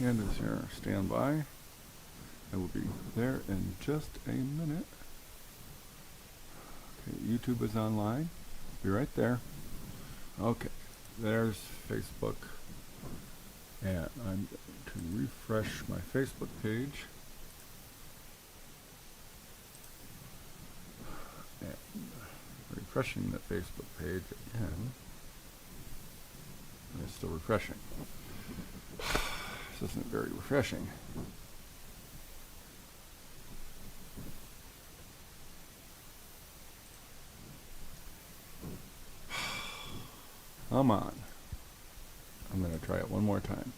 hand is here. Stand by. I will be there in just a minute. Okay, YouTube is online. Be right there. Okay, there's Facebook. And I'm going to refresh my Facebook page. And refreshing the Facebook page again. It's still refreshing. This isn't very refreshing. Come on. I'm going to try it one more time.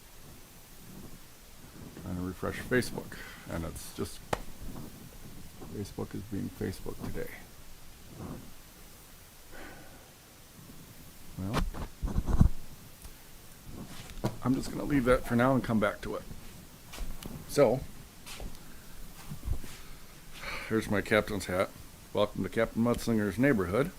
Trying to refresh Facebook, and it's just Facebook is being Facebook today. Well, I'm just going to leave that for now and come back to it. So, here's my captain's hat. Welcome to Captain Mudslinger's neighborhood.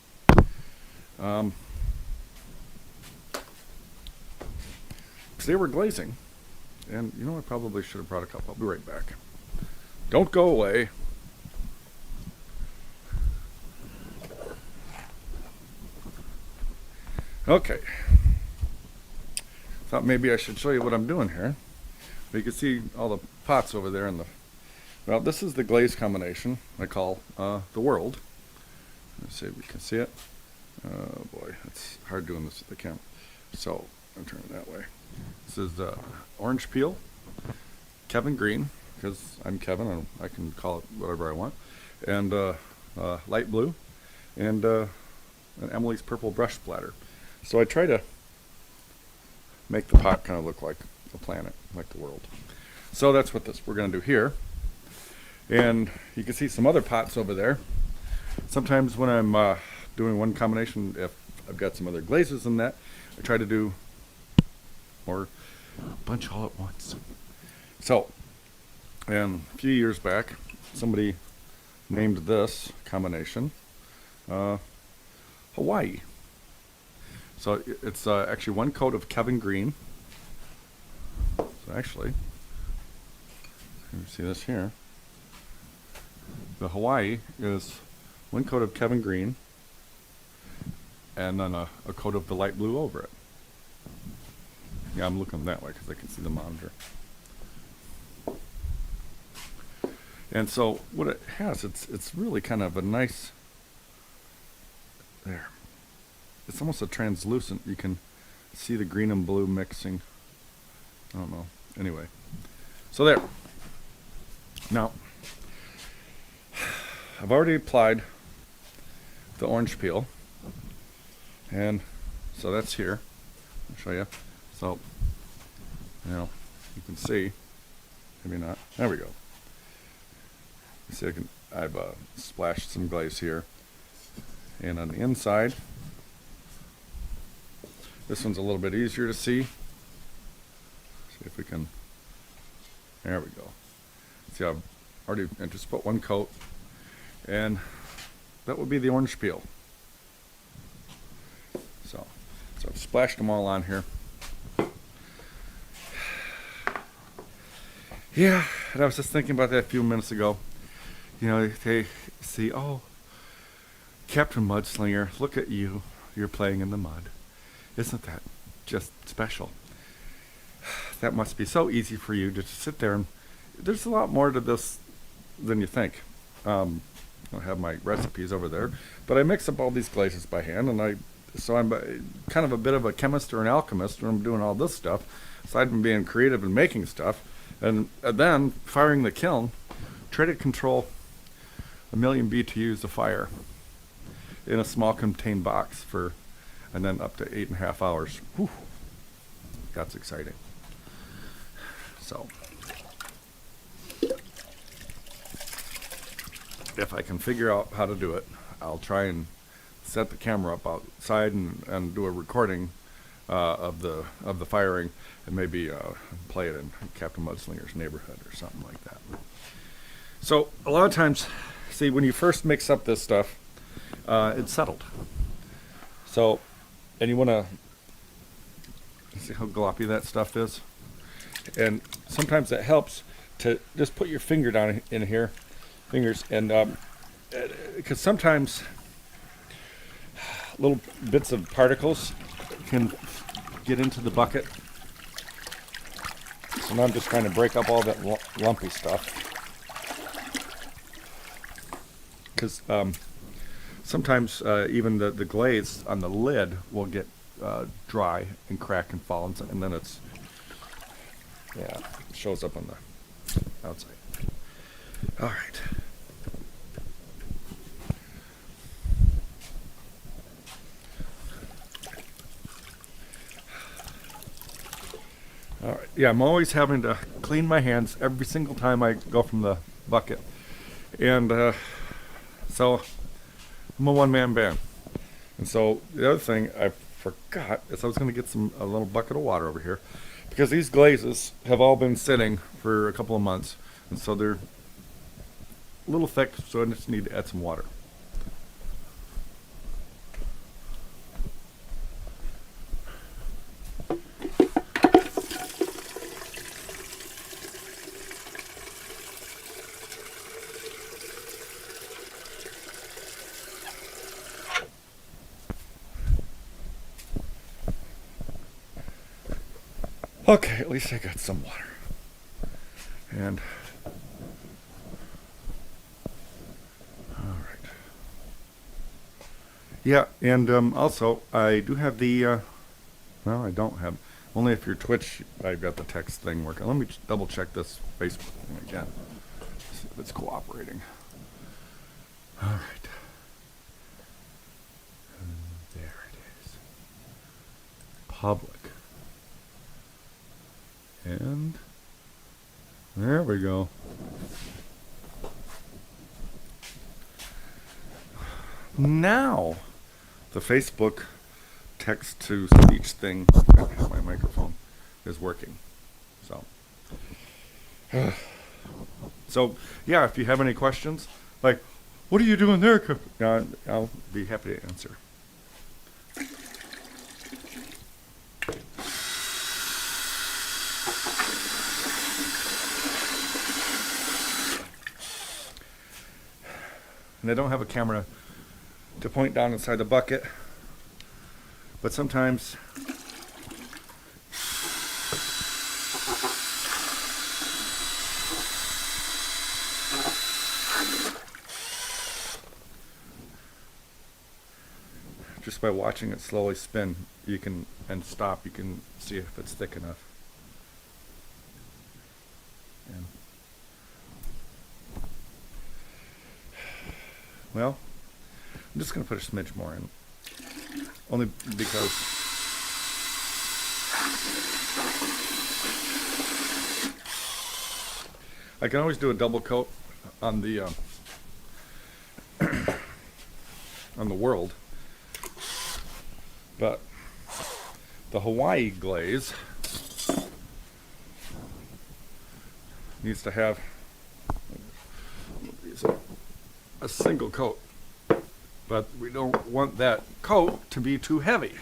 They were glazing, and you know, I probably should have brought a cup. I'll be right back. Don't go away. Okay. Thought maybe I should show you what I'm doing here. You can see all the pots over there in the. Well, this is the glaze combination I call the world. Let's see if we can see it. Oh boy, it's hard doing this with the camera. So I'm turning it that way. This is orange peel, Kevin green, because I'm Kevin and I can call it whatever I want, and light blue, and Emily's purple brush splatter. So I try to make the pot kind of look like a planet, like the world. So that's what we're going to do here. And you can see some other pots over there. Sometimes when I'm doing one combination, if I've got some other glazes in that, I try to do or a bunch all at once. So, and a few years back, somebody named this combination Hawaii. So it's actually one coat of Kevin green. So actually, you see this here. The Hawaii is one coat of Kevin green and then a coat of the light blue over it. Yeah, I'm looking that way because I can see the monitor. And so what it has, it's really kind of a nice, there. It's almost a translucent, you can see the green and blue mixing. I don't know. Anyway, so there. Now, I've already applied the orange peel. And so that's here. I'll show you. So, you know, you can see, maybe not. There we go. You see, I've splashed some glaze here, and on the inside, this one's a little bit easier to see. See if we can. There we go. See, I've already just put one coat, and that would be the orange peel. So I've splashed them all on here. Yeah, and I was just thinking about that a few minutes ago. You know, they see, oh, Captain Mudslinger, look at you. You're playing in the mud. Isn't that just special? That must be so easy for you to just sit there, and there's a lot more to this than you think. I have my recipes over there, but I mix up all these glazes by hand, and so I'm kind of a bit of a chemist or an alchemist when I'm doing all this stuff, aside from being creative and making stuff. And then firing the kiln, try to control 1,000,000 BTUs of fire in a small contained box and then up to 8.5 hours. Whew, that's exciting. So, if I can figure out how to do it, I'll try and set the camera up outside and do a recording of the firing, and maybe play it in Captain Mudslinger's neighborhood or something like that. So a lot of times, see, when you first mix up this stuff, it's settled. So, and you want to see how gloppy that stuff is. And sometimes it helps to just put your finger down in here, fingers, and because sometimes little bits of particles can get into the bucket. So now I'm just trying to break up all that lumpy stuff. Because sometimes even the glaze on the lid will get dry and crack and fall, and then it shows up on the outside. All right. All right. Yeah, I'm always having to clean my hands every single time I go from the bucket, and so I'm a one-man band. And so the other thing I forgot is I was going to get a little bucket of water over here, because these glazes have all been sitting for a couple of months, and so they're a little thick, so I just need to add some water. Okay, at least I got some water. And all right. Yeah, and also I do have the well, I don't have, only if you're Twitch I've got the text thing working. Let me double check this Facebook thing again. See if it's cooperating. All right. And there it is. Public. And there we go. Now the Facebook text to speech thing, my microphone is working. So yeah, if you have any questions, like, what are you doing there? I'll be happy to answer. And I don't have a camera to point down inside the bucket, but sometimes just by watching it slowly spin, you can, and stop, you can see if it's thick enough. And well, I'm just going to put a smidge more in, only because I can always do a double coat on the on the world, but the Hawaii glaze needs to have a single coat, but we don't want that coat to be too heavy.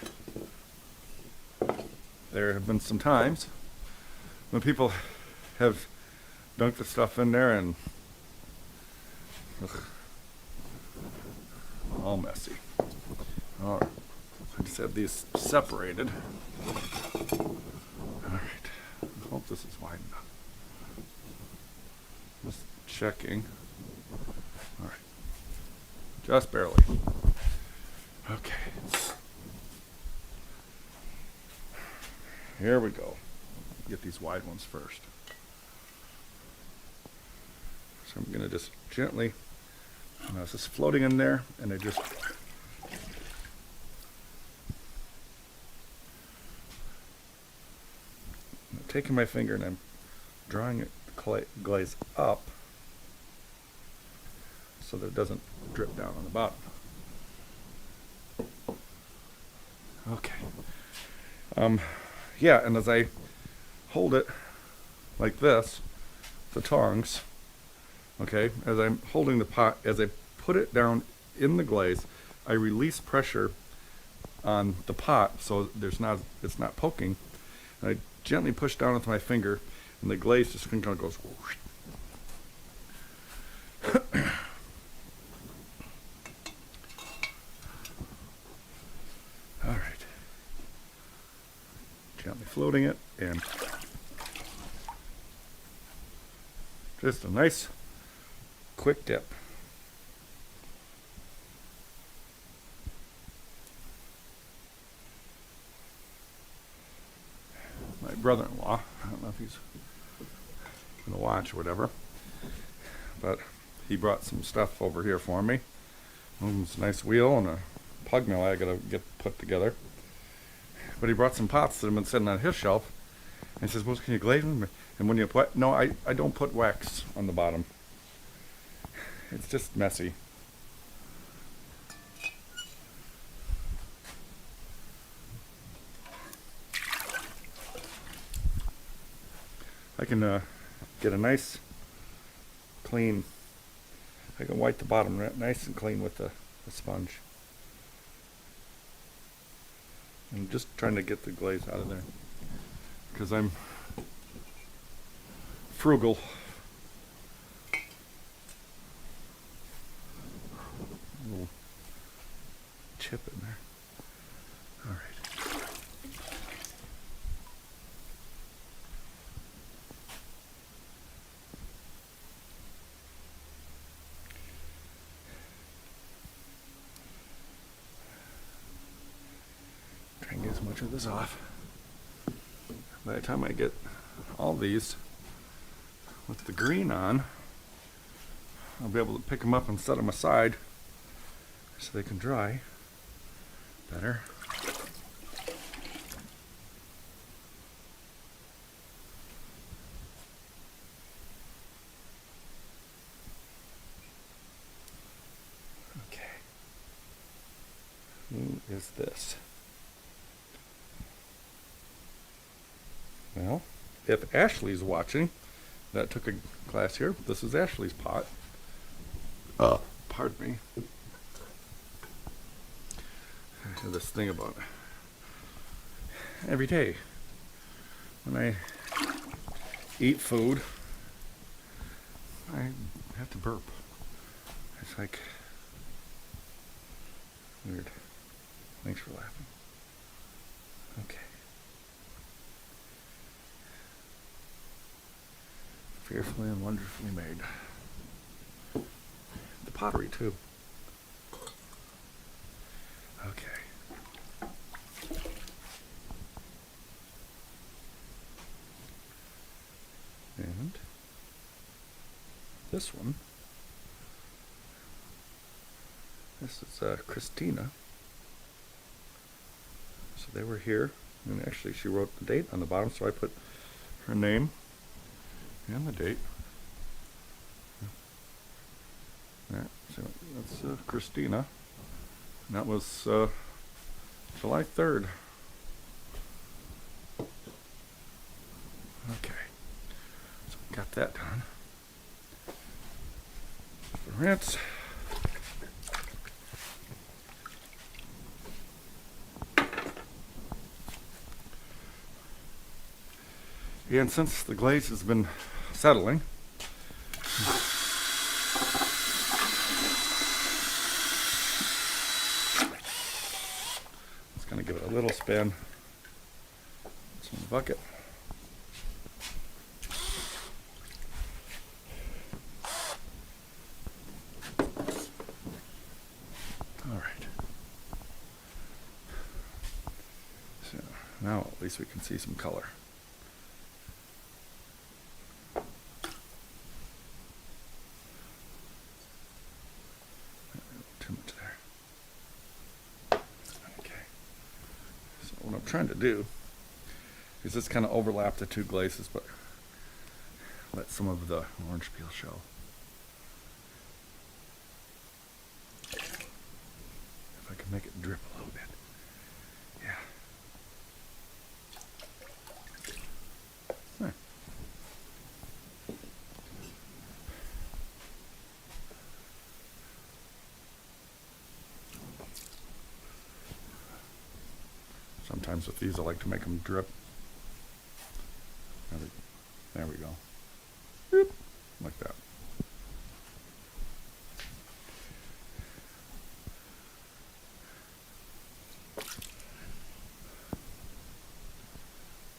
There have been some times when people have dunked the stuff in there and all messy. All right, I just have these separated. All right, I hope this is wide enough. Just checking. All right, just barely. Okay. Here we go. Get these wide ones first. So I'm going to just gently, it's just floating in there, and I just I'm taking my finger and I'm drawing it glaze up so that it doesn't drip down on the bottom. Okay. Yeah, and as I hold it like this, the tongs, okay, as I'm holding the pot, as I put it down in the glaze, I release pressure on the pot so it's not poking. And I gently push down with my finger, and the glaze just kind of goes whoosh. All right. Gently floating it, and just a nice quick dip. My brother-in-law, I don't know if he's gonna watch or whatever, but he brought some stuff over here for me. It's a nice wheel and a pug mill I gotta get put together. But he brought some pots that have been sitting on his shelf, and he says, "Well, can you glaze them?" And when you put, no, I don't put wax on the bottom. It's just messy. I can get a nice clean, I can wipe the bottom nice and clean with the sponge. I'm just trying to get the glaze out of there because I'm frugal. A little chip in there. All right. Try and get as much of this off. By the time I get all these with the green on, I'll be able to pick them up and set them aside so they can dry better. Okay. Who is this? Well, if Ashley's watching, that took a class here. This is Ashley's pot. Pardon me. I have this thing about every day when I eat food, I have to burp. It's like weird. Thanks for laughing. Okay. Fearfully and wonderfully made. The pottery too. Okay. And this one. This is Christina. So they were here, and actually she wrote the date on the bottom, so I put her name and the date. There, so that's Christina. And that was July 3rd. Okay, so we got that done. Rinse. And since the glaze has been settling, it's going to give it a little spin. It's in the bucket. All right. So now at least we can see some color. Too much there. Okay. So what I'm trying to do is just kind of overlap the two glazes, but let some of the orange peel show. If I can make it drip a little bit. Yeah. There. Sometimes with these I like to make them drip. There we go. Boop, like that.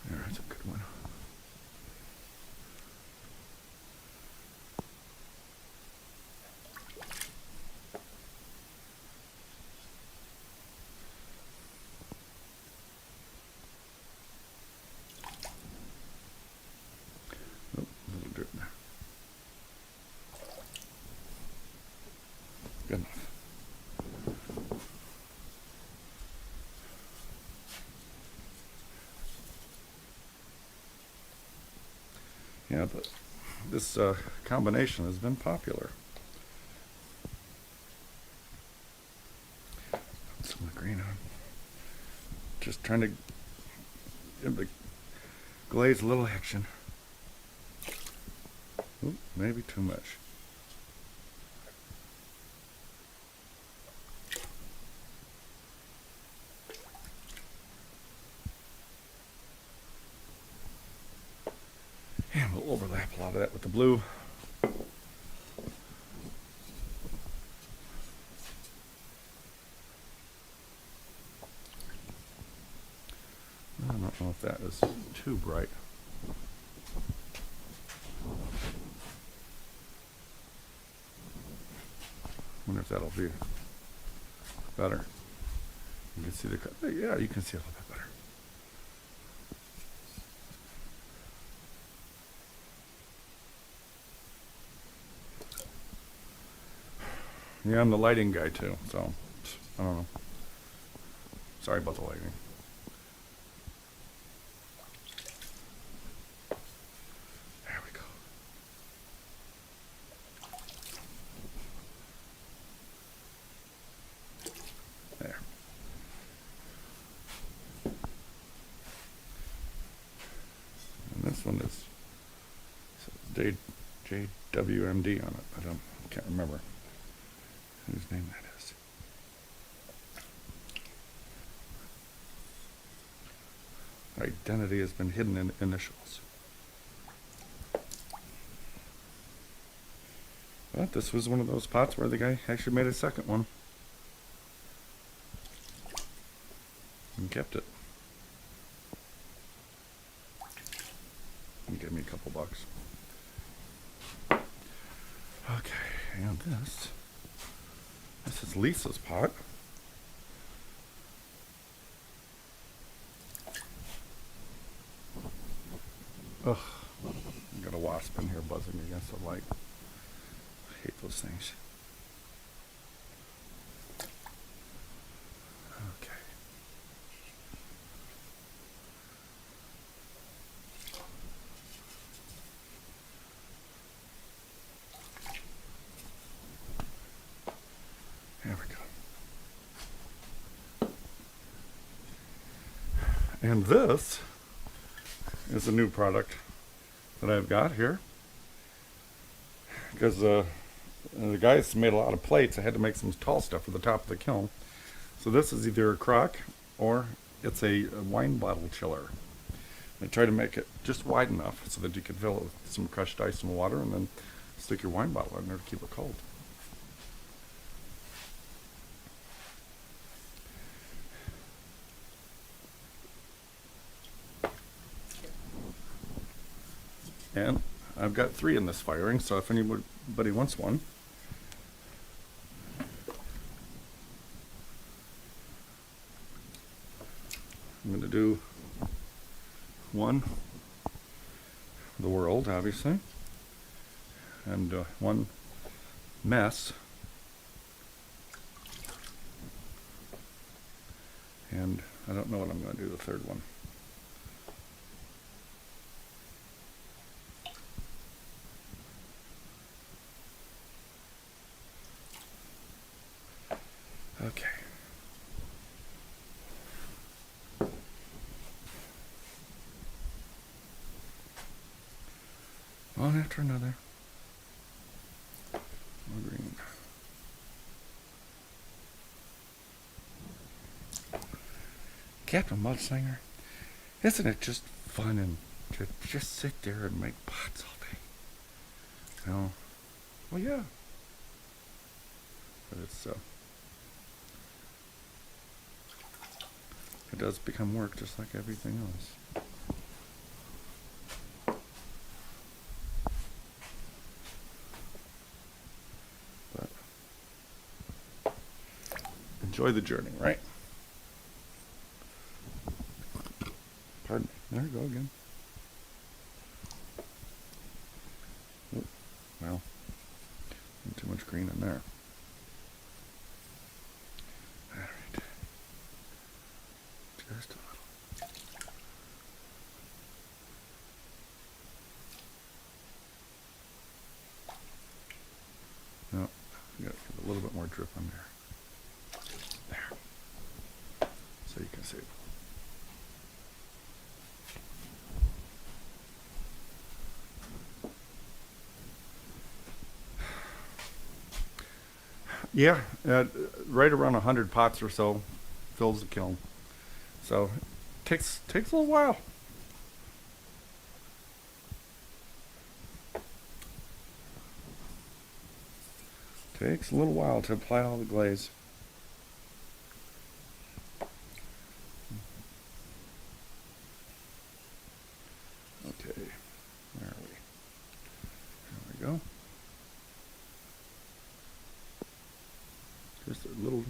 There's a good one. Oh, a little drip there. Good enough. Yeah, this combination has been popular. Put some of the green on. Just trying to give the glaze a little action. Ooh, maybe too much. And we'll overlap a lot of that with the blue. I don't know if that is too bright. Wonder if that'll be better. You can see the, yeah, you can see a little bit better. Yeah, I'm the lighting guy too, so I don't know. Sorry about the lighting. There we go. There. And this one is JWMD on it. I can't remember whose name that is. Identity has been hidden in initials. But this was one of those pots where the guy actually made a second one and kept it. And gave me a couple bucks. Okay, and this is Lisa's pot. Ugh, I got a wasp in here buzzing against the light. I hate those things. Okay. There we go. And this is a new product that I've got here. Because the guys made a lot of plates, I had to make some tall stuff for the top of the kiln. So this is either a crock or it's a wine bottle chiller. I try to make it just wide enough so that you can fill it with some crushed ice and water and then stick your wine bottle in there to keep it cold. And I've got 3 in this firing, so if anybody wants one. I'm going to do one, the world, obviously, and one mess, and I don't know what I'm going to do the third one. Okay. One after another. More green. Captain Mudslinger, isn't it just fun and to just sit there and make pots all day. You know, well, yeah. But it does become work just like everything else. But enjoy the journey, right? Pardon me. There you go again. Oop, well, too much green in there. All right. Just a little. No, you got a little bit more drip on there. There. So you can see. Yeah, right around 100 pots or so fills the kiln. So takes a little while. Takes a little while to apply all the glaze. Okay, where are we? There we go. Just a little,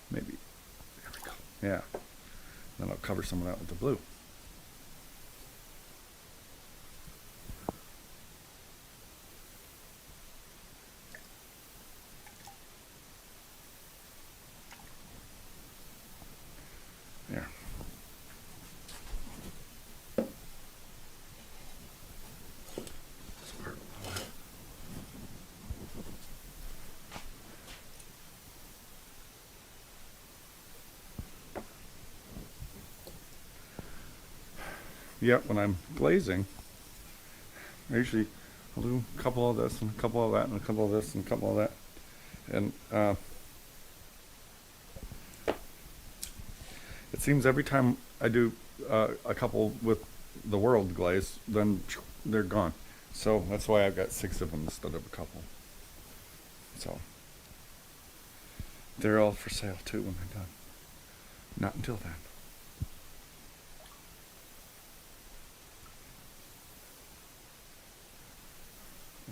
maybe, there we go. Yeah, then I'll cover some of that with the blue. There. Yeah, when I'm glazing, I usually I'll do a couple of this and a couple of that and a couple of this and a couple of that. And it seems every time I do a couple with the world glaze, then they're gone. So that's why I've got 6 of them instead of a couple. So they're all for sale too when they're done. Not until then.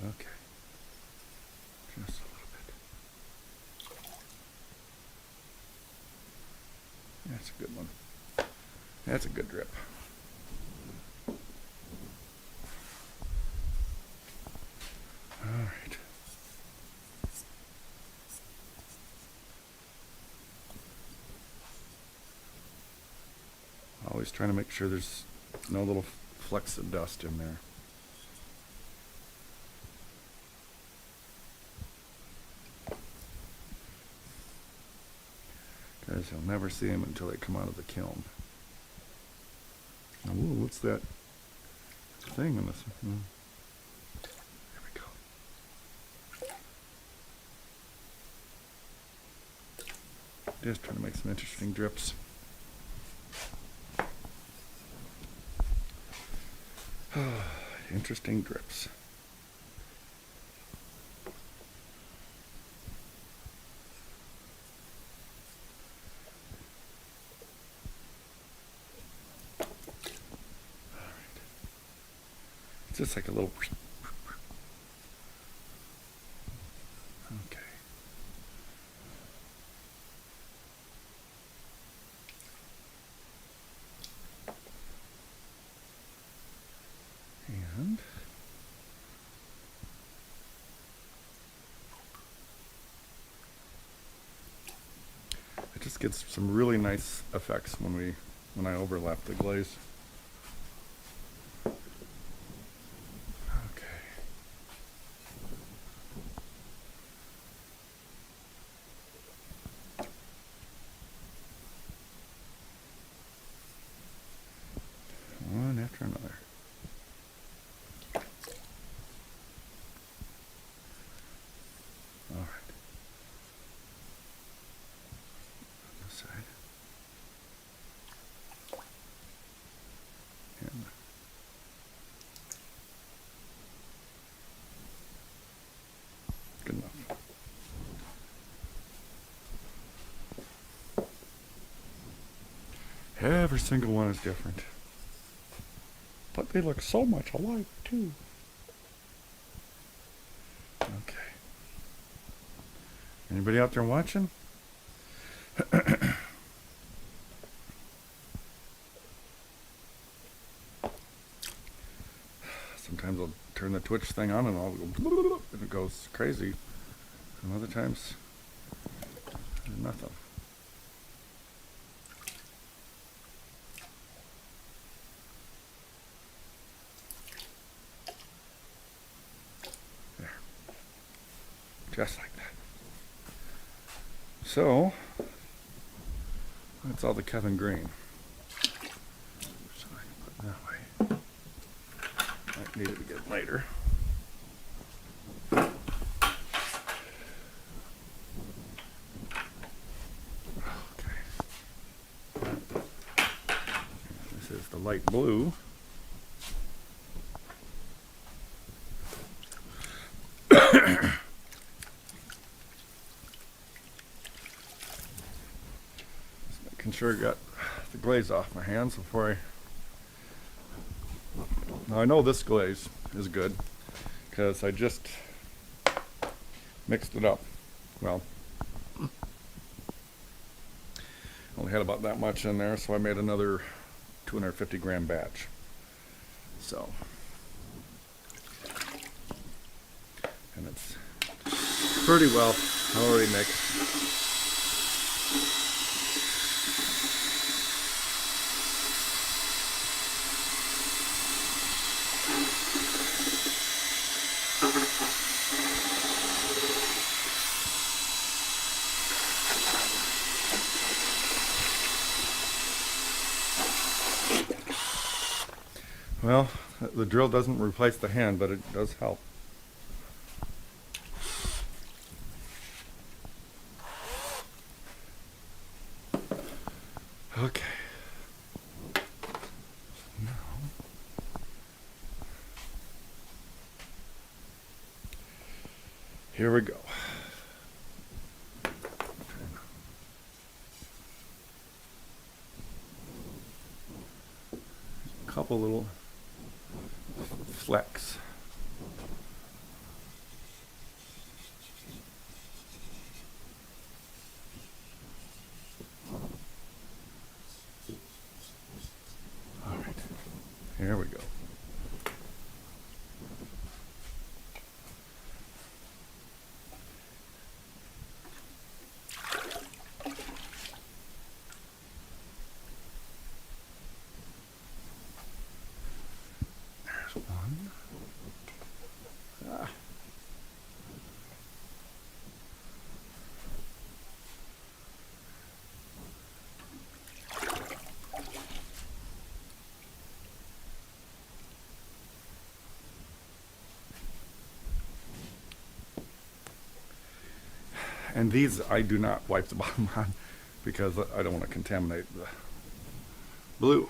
Okay. Just a little bit. That's a good one. That's a good drip. All right. Always trying to make sure there's no little flecks of dust in there. Because you'll never see them until they come out of the kiln. Now, ooh, what's that thing in this? There we go. Just trying to make some interesting drips. Interesting drips. It's just like a little. Okay. And it just gets some really nice effects when I overlap the glaze. One after another. All right. On this side. Every single one is different. But they look so much alike, too. Okay. Anybody out there watching? Sometimes I'll turn the Twitch thing on and I'll go and it goes crazy. And other times, nothing. There. Just like that. So, that's all the Kevin Green. So I can put it that way. Might need it again later. Is the light blue. Making sure I got the glaze off my hands before Now I know this glaze is good because I just mixed it up. Well, only had about that much in there, so I made another 250 gram batch. So, and it's pretty well already mixed. Well, the drill doesn't replace the hand, but it does help. Okay. Now, here we go. A couple little flecks. All right, here we go. There's one. Ah. And these I do not wipe the bottom on because I don't want to contaminate the blue.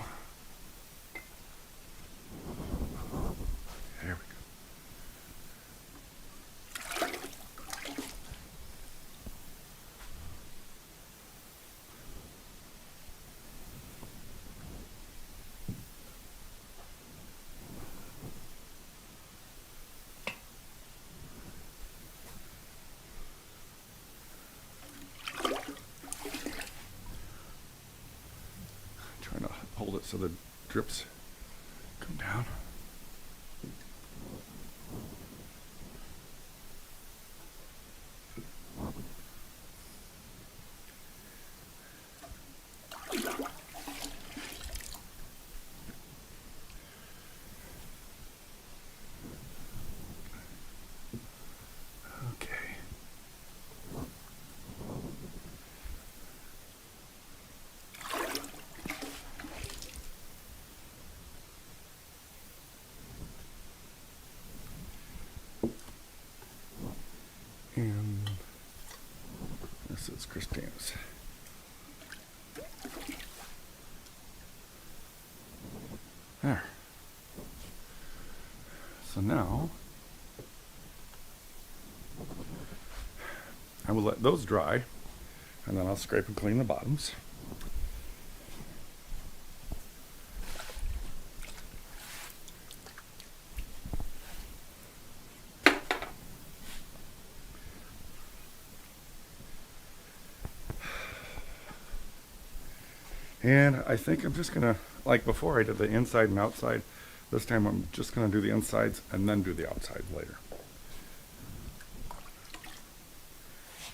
There we go. Trying to hold it so the drips come down. Okay. And this is Christina's. There. So now I will let those dry and then I'll scrape and clean the bottoms. And I think I'm just gonna, like before I did the inside and outside, this time I'm just gonna do the insides and then do the outsides later.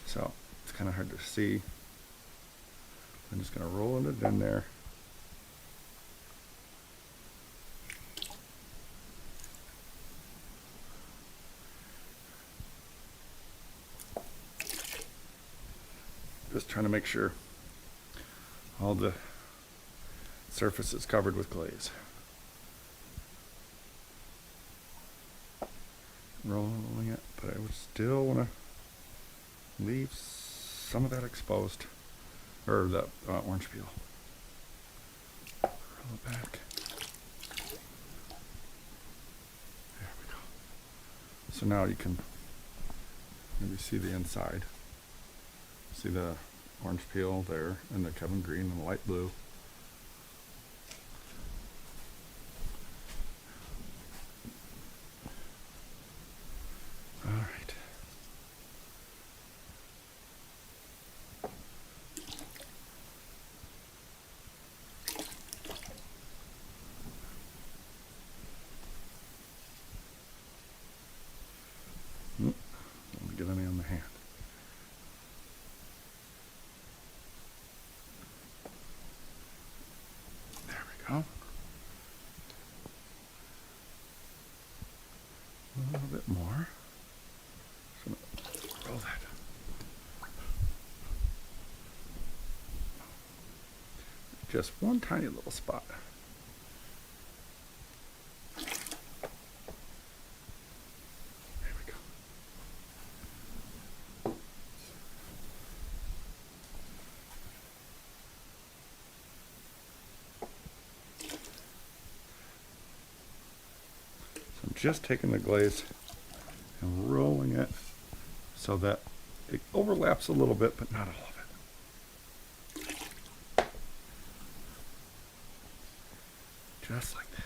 So it's kind of hard to see. I'm just gonna roll it in there. Just trying to make sure all the surface is covered with glaze. Rolling it, but I would still want to leave some of that exposed, or the orange peel. Roll it back. There we go. So now you can maybe see the inside. See the orange peel there, and the Kevin green and the light blue. All right. Let me get any on the hand. There we go. A little bit more. Just roll that. Just one tiny little spot. There we go. So I'm just taking the glaze and rolling it so that it overlaps a little bit, but not all of it. Just like that.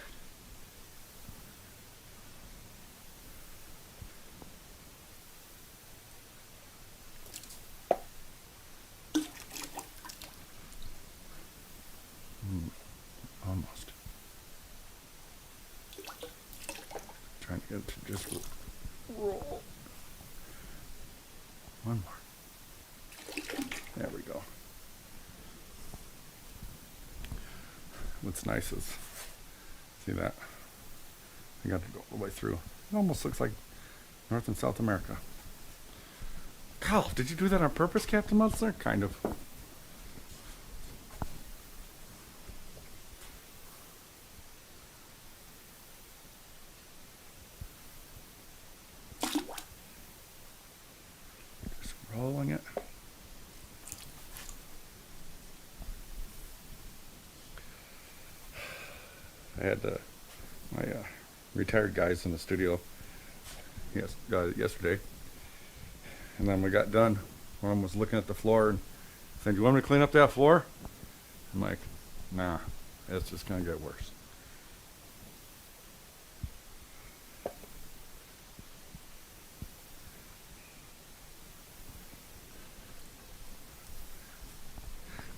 Almost. Trying to get it to just roll. One more. There we go. What's nice is, see that? I got to go all the way through. It almost looks like North and South America. Carl, did you do that on purpose, Captain Mudslinger? Kind of. Just rolling it. I had my retired guys in the studio yesterday, and then we got done. One of them was looking at the floor and saying, "Do you want me to clean up that floor?" I'm like, "Nah, it's just gonna get worse."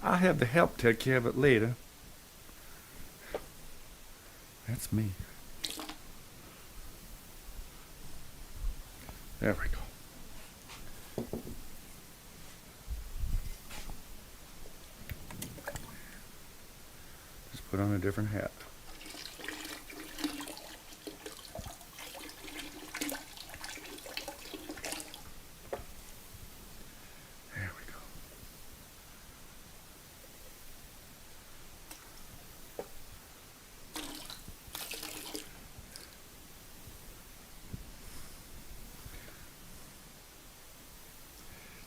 I'll have the help take care of it later. That's me. There we go. Just put on a different hat. There we go.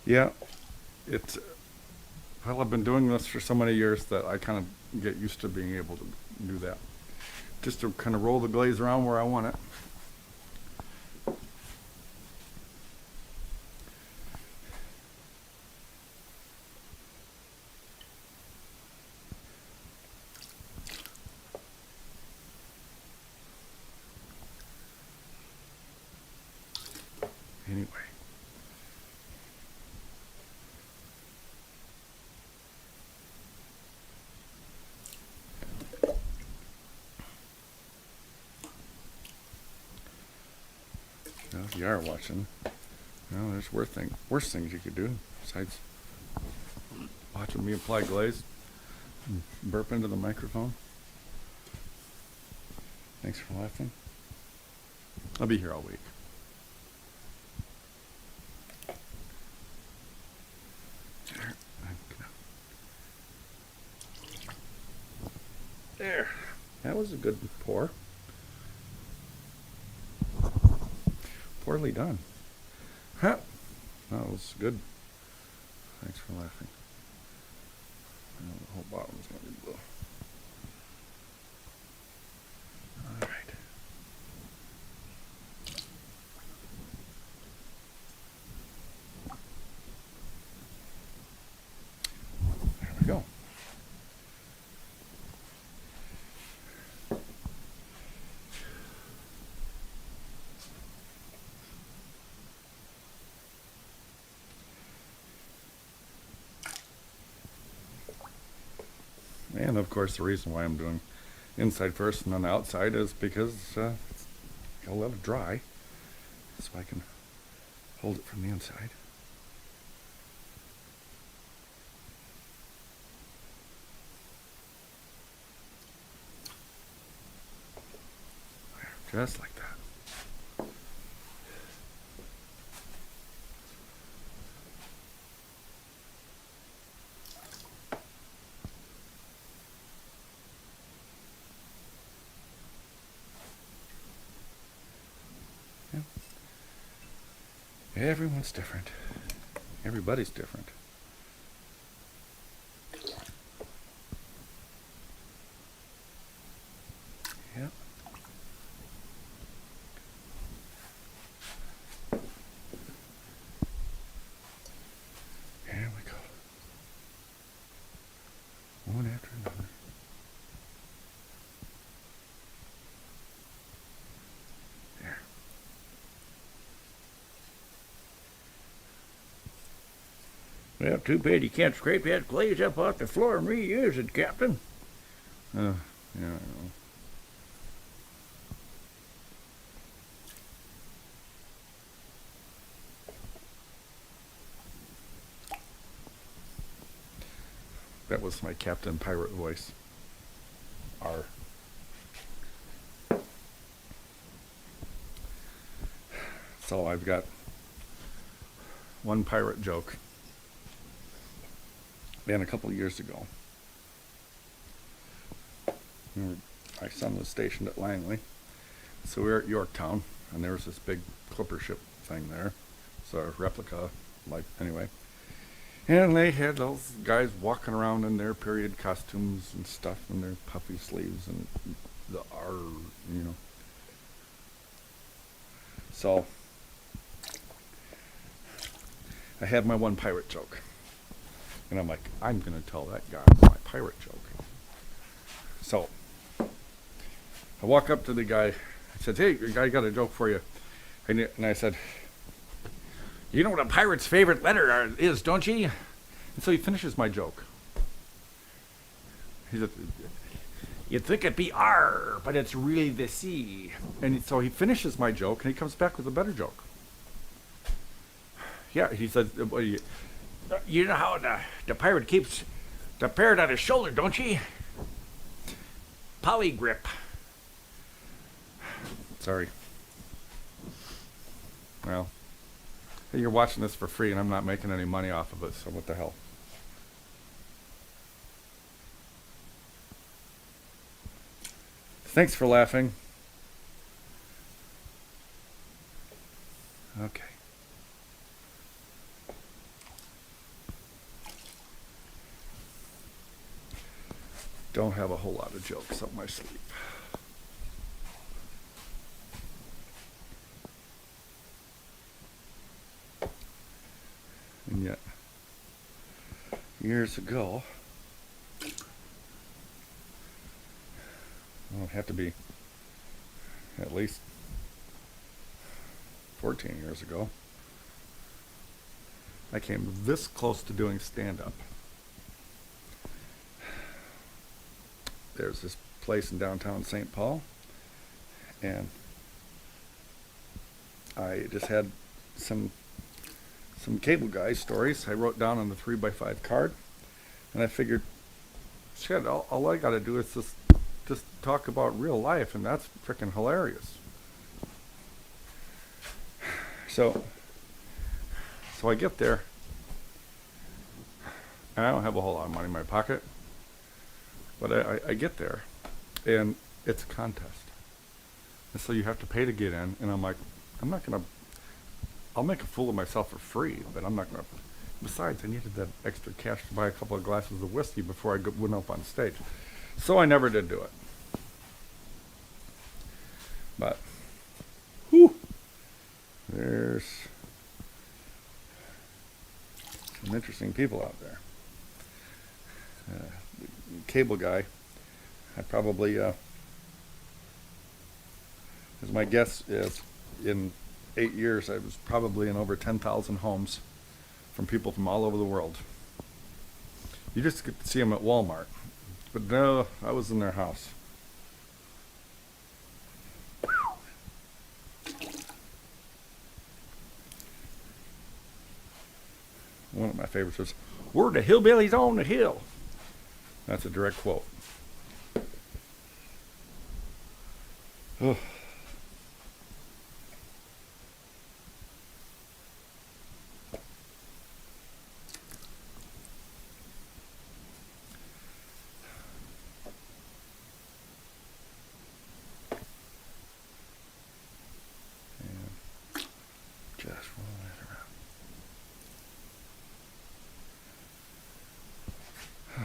Yeah, it's, well, I've been doing this for so many years that I kind of get used to being able to do that. Just to kind of roll the glaze around where I want it. Anyway. if you are watching, there's worse things you could do besides watching me apply glaze and burp into the microphone. Thanks for laughing. I'll be here all week. There. That was a good pour. Poorly done. Huh. That was good. Thanks for laughing. The whole bottom's going to be blue. All right. There we go. And of course, the reason why I'm doing inside first and then outside is because it's got to let it dry so I can hold it from the inside. There, just like that. Everyone's different. Everybody's different. Yep. Here we go. One after another. There. Well, too bad you can't scrape that glaze up off the floor and reuse it, Captain. Yeah, I know. That was my Captain Pirate voice. R. So I've got one pirate joke. And a couple of years ago, my son was stationed at Langley, so we were at Yorktown, and there was this big clipper ship thing there. It's a replica, anyway. And they had those guys walking around in their period costumes and stuff, and their puffy sleeves and the R. So I had my one pirate joke. And I'm like, I'm going to tell that guy my pirate joke. So I walk up to the guy. I said, hey, I got a joke for you. And I said, you know what a pirate's favorite letter is, don't you? And so he finishes my joke. He said, you'd think it'd be R, but it's really the C. And so he finishes my joke, and he comes back with a better joke. Yeah, he said, you know how the pirate keeps the parrot on his shoulder, don't you? Polygrip. Sorry. Well, you're watching this for free, and I'm not making any money off of it, so what the hell? Thanks for laughing. Okay. Don't have a whole lot of jokes up my sleeve. And yet, years ago, well, it'd have to be at least 14 years ago, I came this close to doing stand-up. There's this place in downtown St. Paul, and I just had some cable guy stories I wrote down on the 3x5 card, and I figured, shit, all I got to do is just talk about real life, and that's freaking hilarious. So I get there, and I don't have a whole lot of money in my pocket, but I get there, and it's a contest. And so you have to pay to get in, and I'm like, I'm not going to, I'll make a fool of myself for free, but I'm not going to. Besides, I needed that extra cash to buy a couple of glasses of whiskey before I went up on stage. So I never did do it. But, whew, there's some interesting people out there. The cable guy, I probably, as my guess is, in 8 years, I was probably in over 10,000 homes from people from all over the world. You just get to see them at Walmart. But no, I was in their house. One of my favorites was, "We're the hillbillies on the hill." That's a direct quote. Oh. Just roll that around. I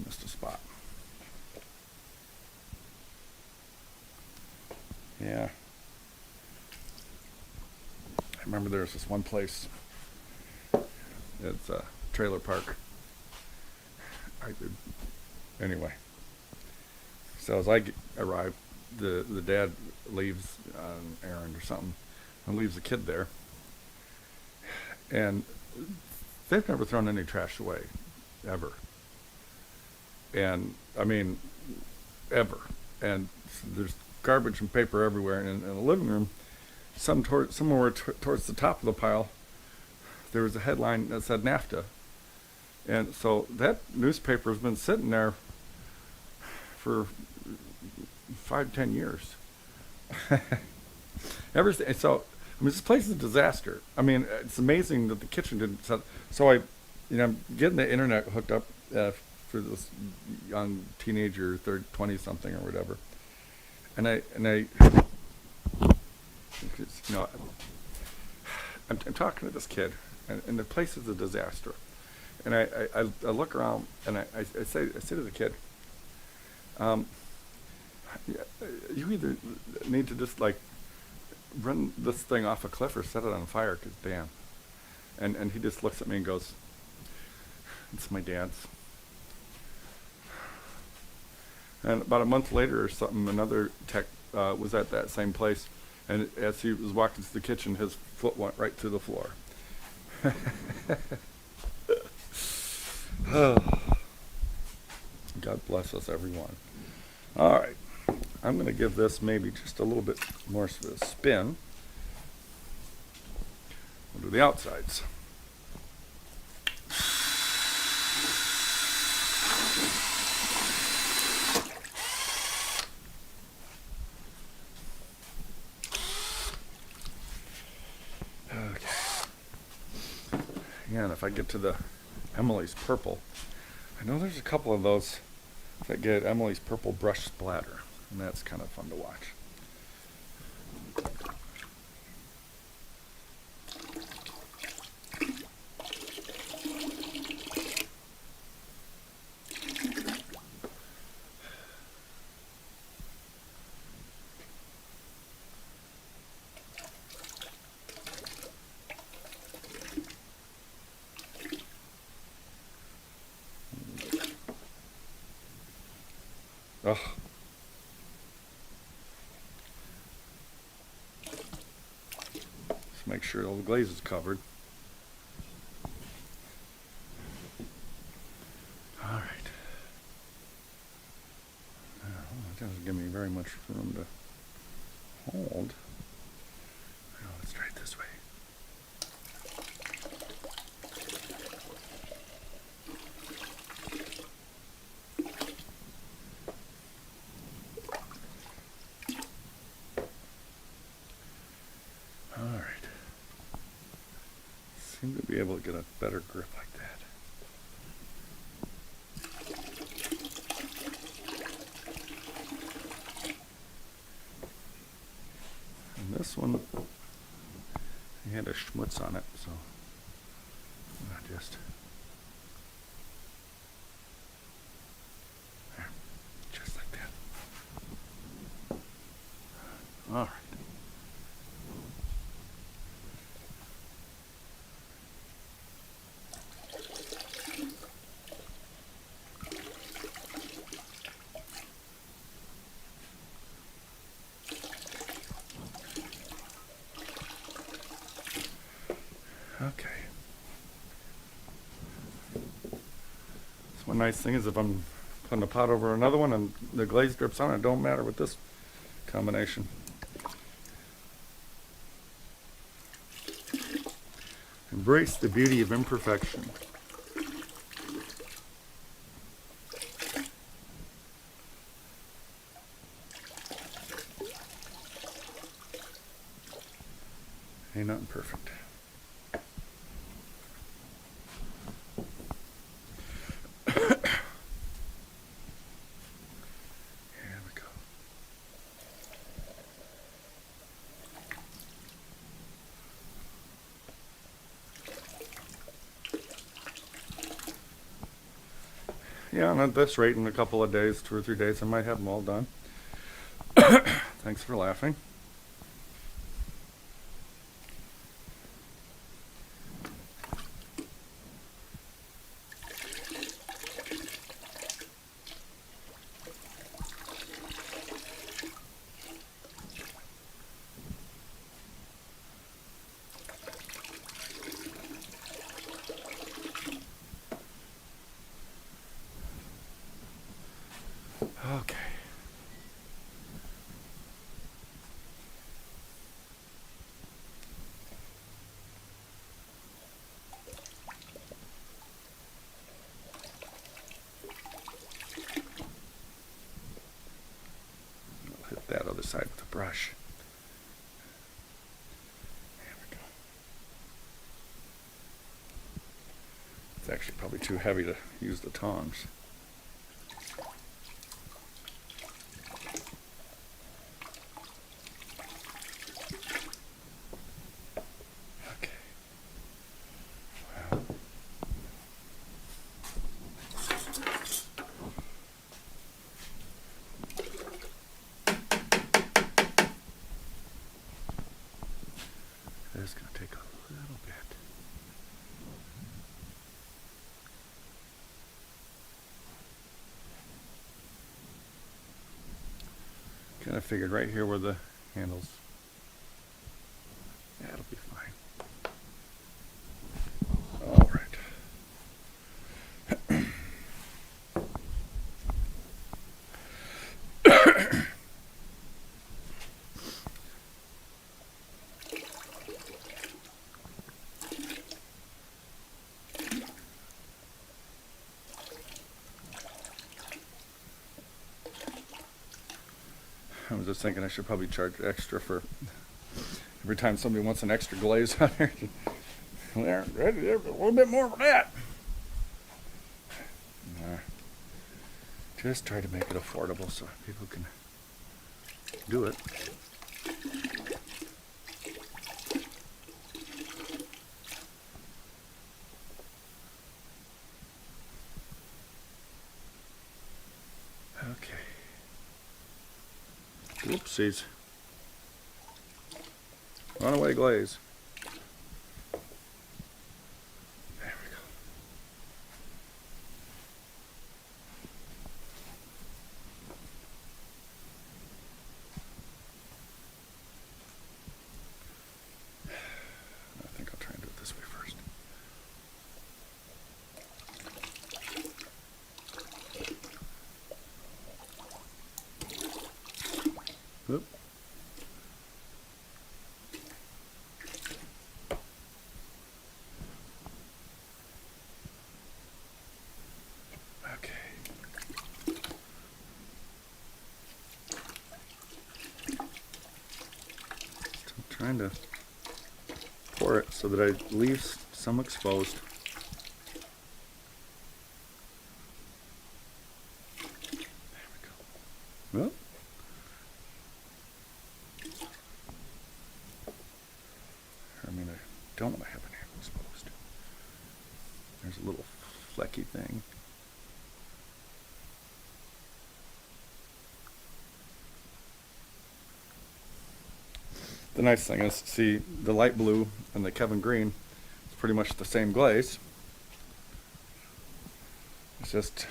missed a spot. Yeah. I remember there was this one place. It's a trailer park. Anyway. So as I arrive, the dad leaves on an errand or something and leaves the kid there. And they've never thrown any trash away, ever. And I mean, ever. And there's garbage and paper everywhere. And in the living room, somewhere towards the top of the pile, there was a headline that said NAFTA. And so that newspaper has been sitting there for 5-10 years. So I mean, this place is a disaster. I mean, it's amazing that the kitchen didn't set. So I'm getting the internet hooked up for this young teenager, 20 something or whatever, and I, I'm talking to this kid, and the place is a disaster, and I look around and I say to the kid, you either need to just like run this thing off a cliff or set it on fire, because damn. And he just looks at me and goes, "It's my dad's." And about a month later or something, another tech was at that same place, and as he was walking to the kitchen, his foot went right through the floor. God bless us, everyone. All right. I'm going to give this maybe just a little bit more of a spin. We'll do the outsides. Okay. And if I get to the Emily's Purple, I know there's a couple of those that get Emily's Purple brush splatter, and that's kind of fun to watch. Ugh. Just make sure all the glaze is covered. All right. That doesn't give me very much room to hold. Now Let's try it this way. All right. Seem to be able to get a better grip like that. And this one, it had a schmutz on it, so I just there, just like that. All right. Okay. So one nice thing is if I'm putting a pot over another one and the glaze drips on it, don't matter with this combination. Embrace the beauty of imperfection. Ain't nothing perfect. Here we go. Yeah, and at this rate, in a couple of days, 2 or 3 days, I might have them all done. Thanks for laughing. Okay. I'll hit that other side with the brush. There we go. It's actually probably too heavy to use the tongs. Okay. Well. It's going to take a little bit. Kind of figured right here where the handles. That'll be fine. All right. I was just thinking I should probably charge extra for every time somebody wants an extra glaze on there. There's a little bit more for that. Just try to make it affordable so people can do it. Okay. Whoopsies. Runaway glaze. There we go. I think I'll try and do it this way first. Oop. trying to pour it so that I leave some exposed. There we go. Well, I mean, I don't want to have an hand exposed. There's a little flecky thing. The nice thing is, see, the light blue and the Kevin green is pretty much the same glaze. It's just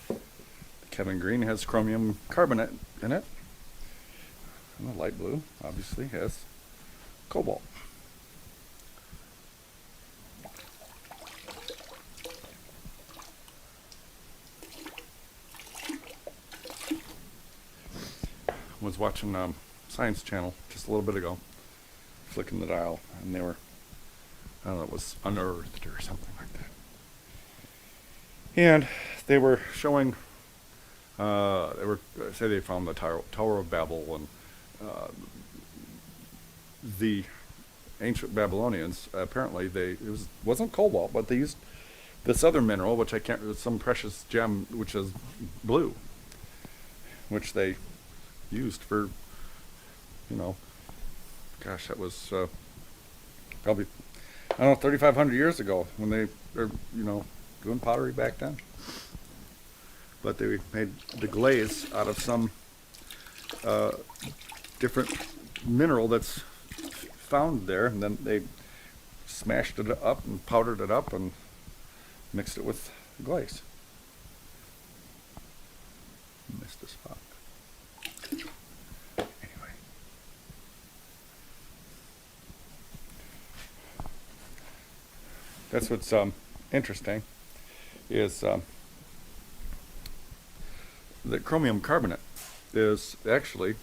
the Kevin green has chromium carbonate in it, and the light blue obviously has cobalt. Was watching Science Channel just a little bit ago, flicking the dial, and they were, I don't know, it was unearthed or something like that. And they were showing, say they found the Tower of Babel, and the ancient Babylonians, apparently wasn't cobalt, but they used this other mineral, which I can't, some precious gem, which is blue, which they used for, gosh, that was probably, I don't know, 3,500 years ago when they were, doing pottery back then. But they made the glaze out of some different mineral that's found there, and then they smashed it up and powdered it up and mixed it with glaze. Missed a spot. Anyway. That's what's interesting is the chromium carbonate is actually,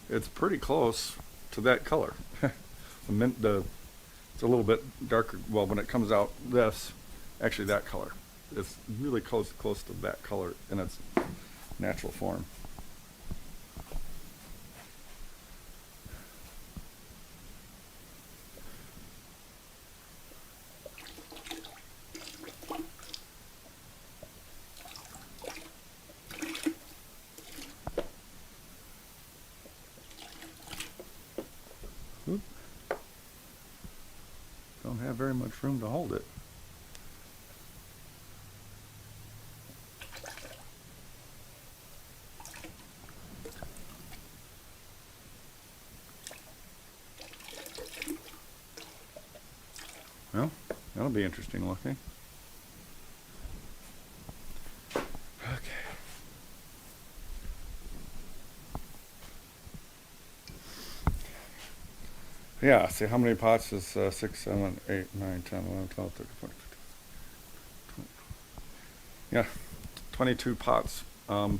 it's pretty close to that color. It's a little bit darker, well, when it comes out, actually that color. It's really close to that color in its natural form. Oop. Don't have very much room to hold it. Well, that'll be interesting looking. Okay. Yeah, see how many pots is 6, 7, 8, 9, 10, 11, 12, 13, 14, 15, 20. Yeah, 22 pots. And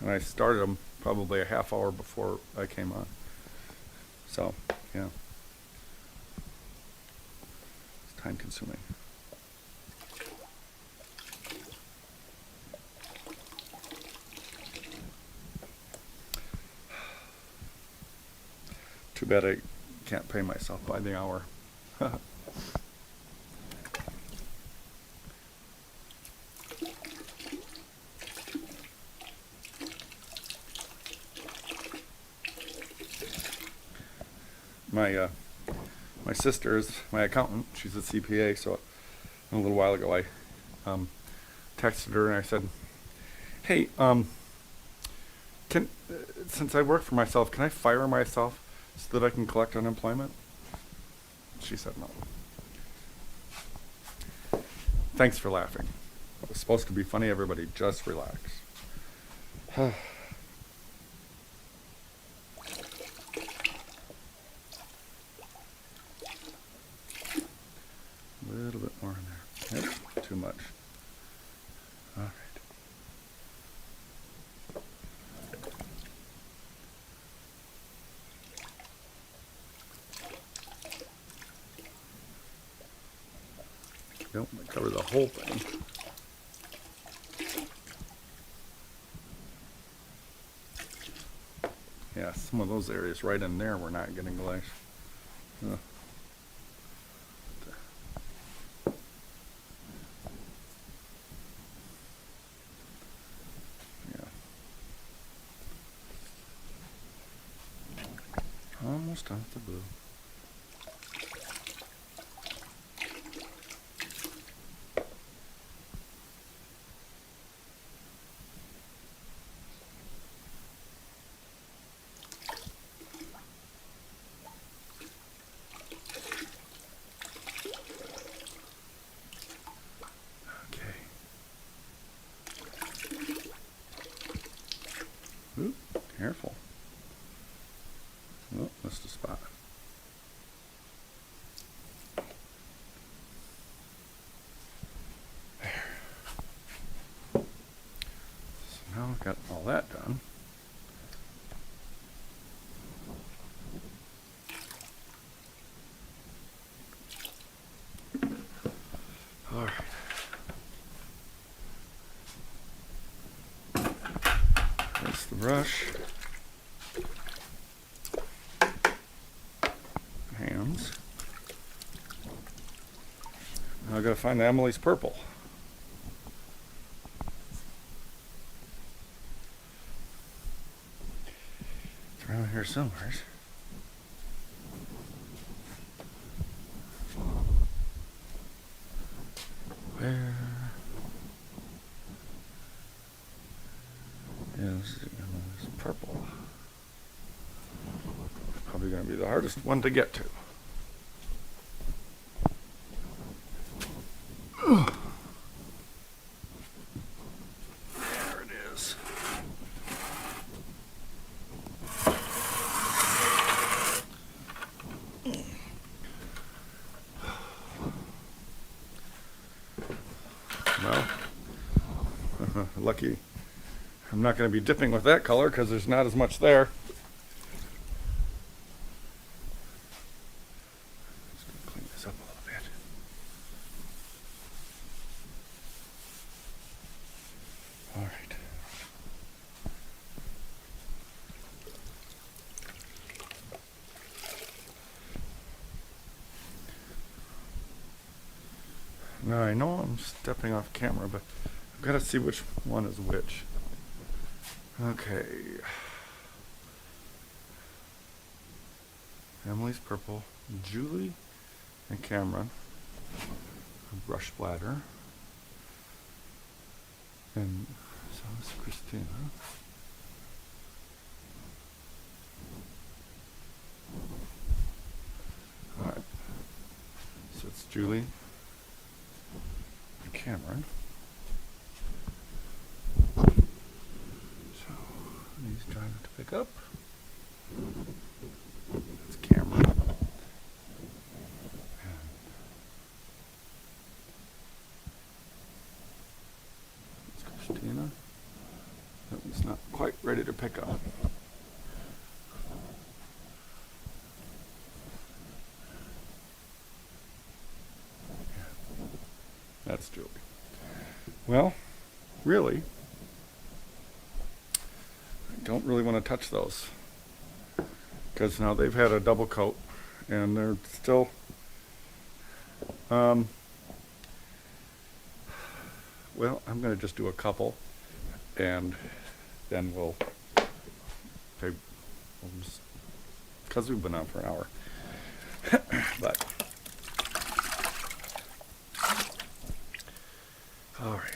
I started them probably a half hour before I came on. So, yeah. It's time consuming. Too bad I can't pay myself by the hour. My sister is my accountant. She's a CPA, so a little while ago I texted her and I said, "Hey, since I work for myself, can I fire myself so that I can collect unemployment?" She said no. Thanks for laughing. It was supposed to be funny, everybody. Just relax. A little bit more in there. Yep, too much. All right. Don't want to cover the whole thing. Yeah, some of those areas right in there we're not getting glaze. Huh. Yeah. Almost done with the blue. Okay. Oop, careful. Oh, missed a spot. There. So now I've got all that done. All right. There's the brush. Hands. Now I gotta find Emily's purple. It's around here somewhere. Where is Emily's purple? Probably gonna be the hardest one to get to. There it is. Well, lucky I'm not going to be dipping with that color because there's not as much there. Just going to clean this up a little bit. All right. Now I know I'm stepping off camera, but I've got to see which one is which. Okay. Emily's purple, Julie and Cameron, brush splatter, and so is Christina. All right. So it's Julie and Cameron. He's trying to pick up. That's Cameron. That's Christina. That one's not quite ready to pick up. That's Julie. Well, really, don't really want to touch those because now they've had a double coat and they're still well, I'm going to just do a couple and then we'll because we've been on for an hour. But all right.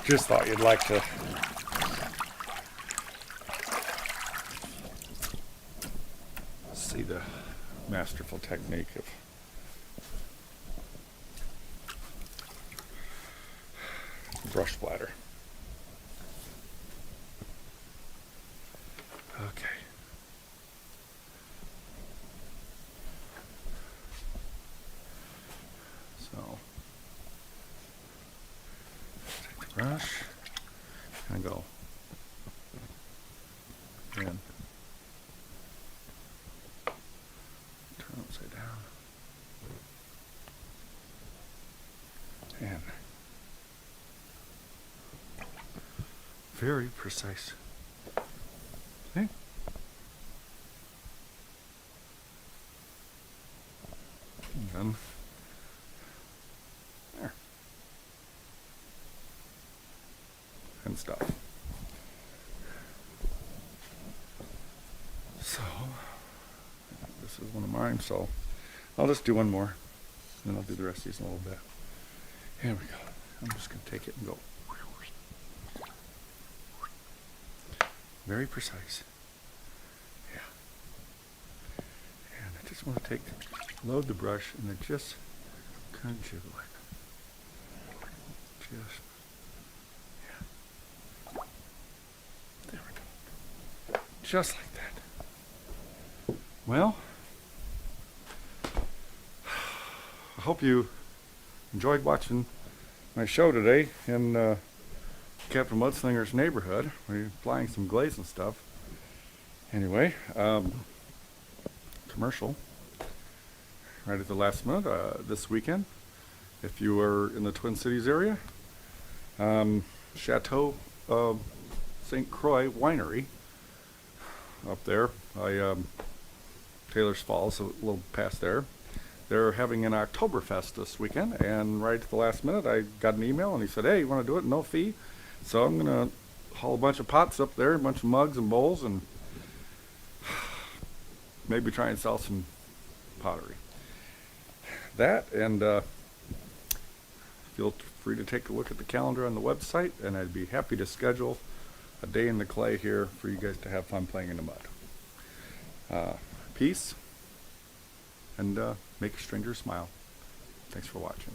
Just thought you'd like to see the masterful technique of brush splatter. Okay. So brush and go in, turn upside down, and Very precise. Okay. And then there. And stuff. So this is one of mine, so I'll just do one more. Then I'll do the rest of these in a little bit. Here we go. I'm just going to take it and go. Very precise. Yeah. And I just want to load the brush and then just kind of jiggle it. Just, yeah. There we go. Just like that. Well, I hope you enjoyed watching my show today in Captain Mudslinger's neighborhood. We're applying some glaze and stuff. Anyway, commercial right at the last minute this weekend. If you are in the Twin Cities area, Chateau St. Croix Winery up there by Taylor's Falls, a little past there. They're having an Oktoberfest this weekend, and right at the last minute I got an email and he said, hey, you want to do it? No fee. So I'm going to haul a bunch of pots up there, a bunch of mugs and bowls, and maybe try and sell some pottery. That, and feel free to take a look at the calendar on the website, and I'd be happy to schedule a day in the clay here for you guys to have fun playing in the mud. Peace, and make a stranger smile. Thanks for watching.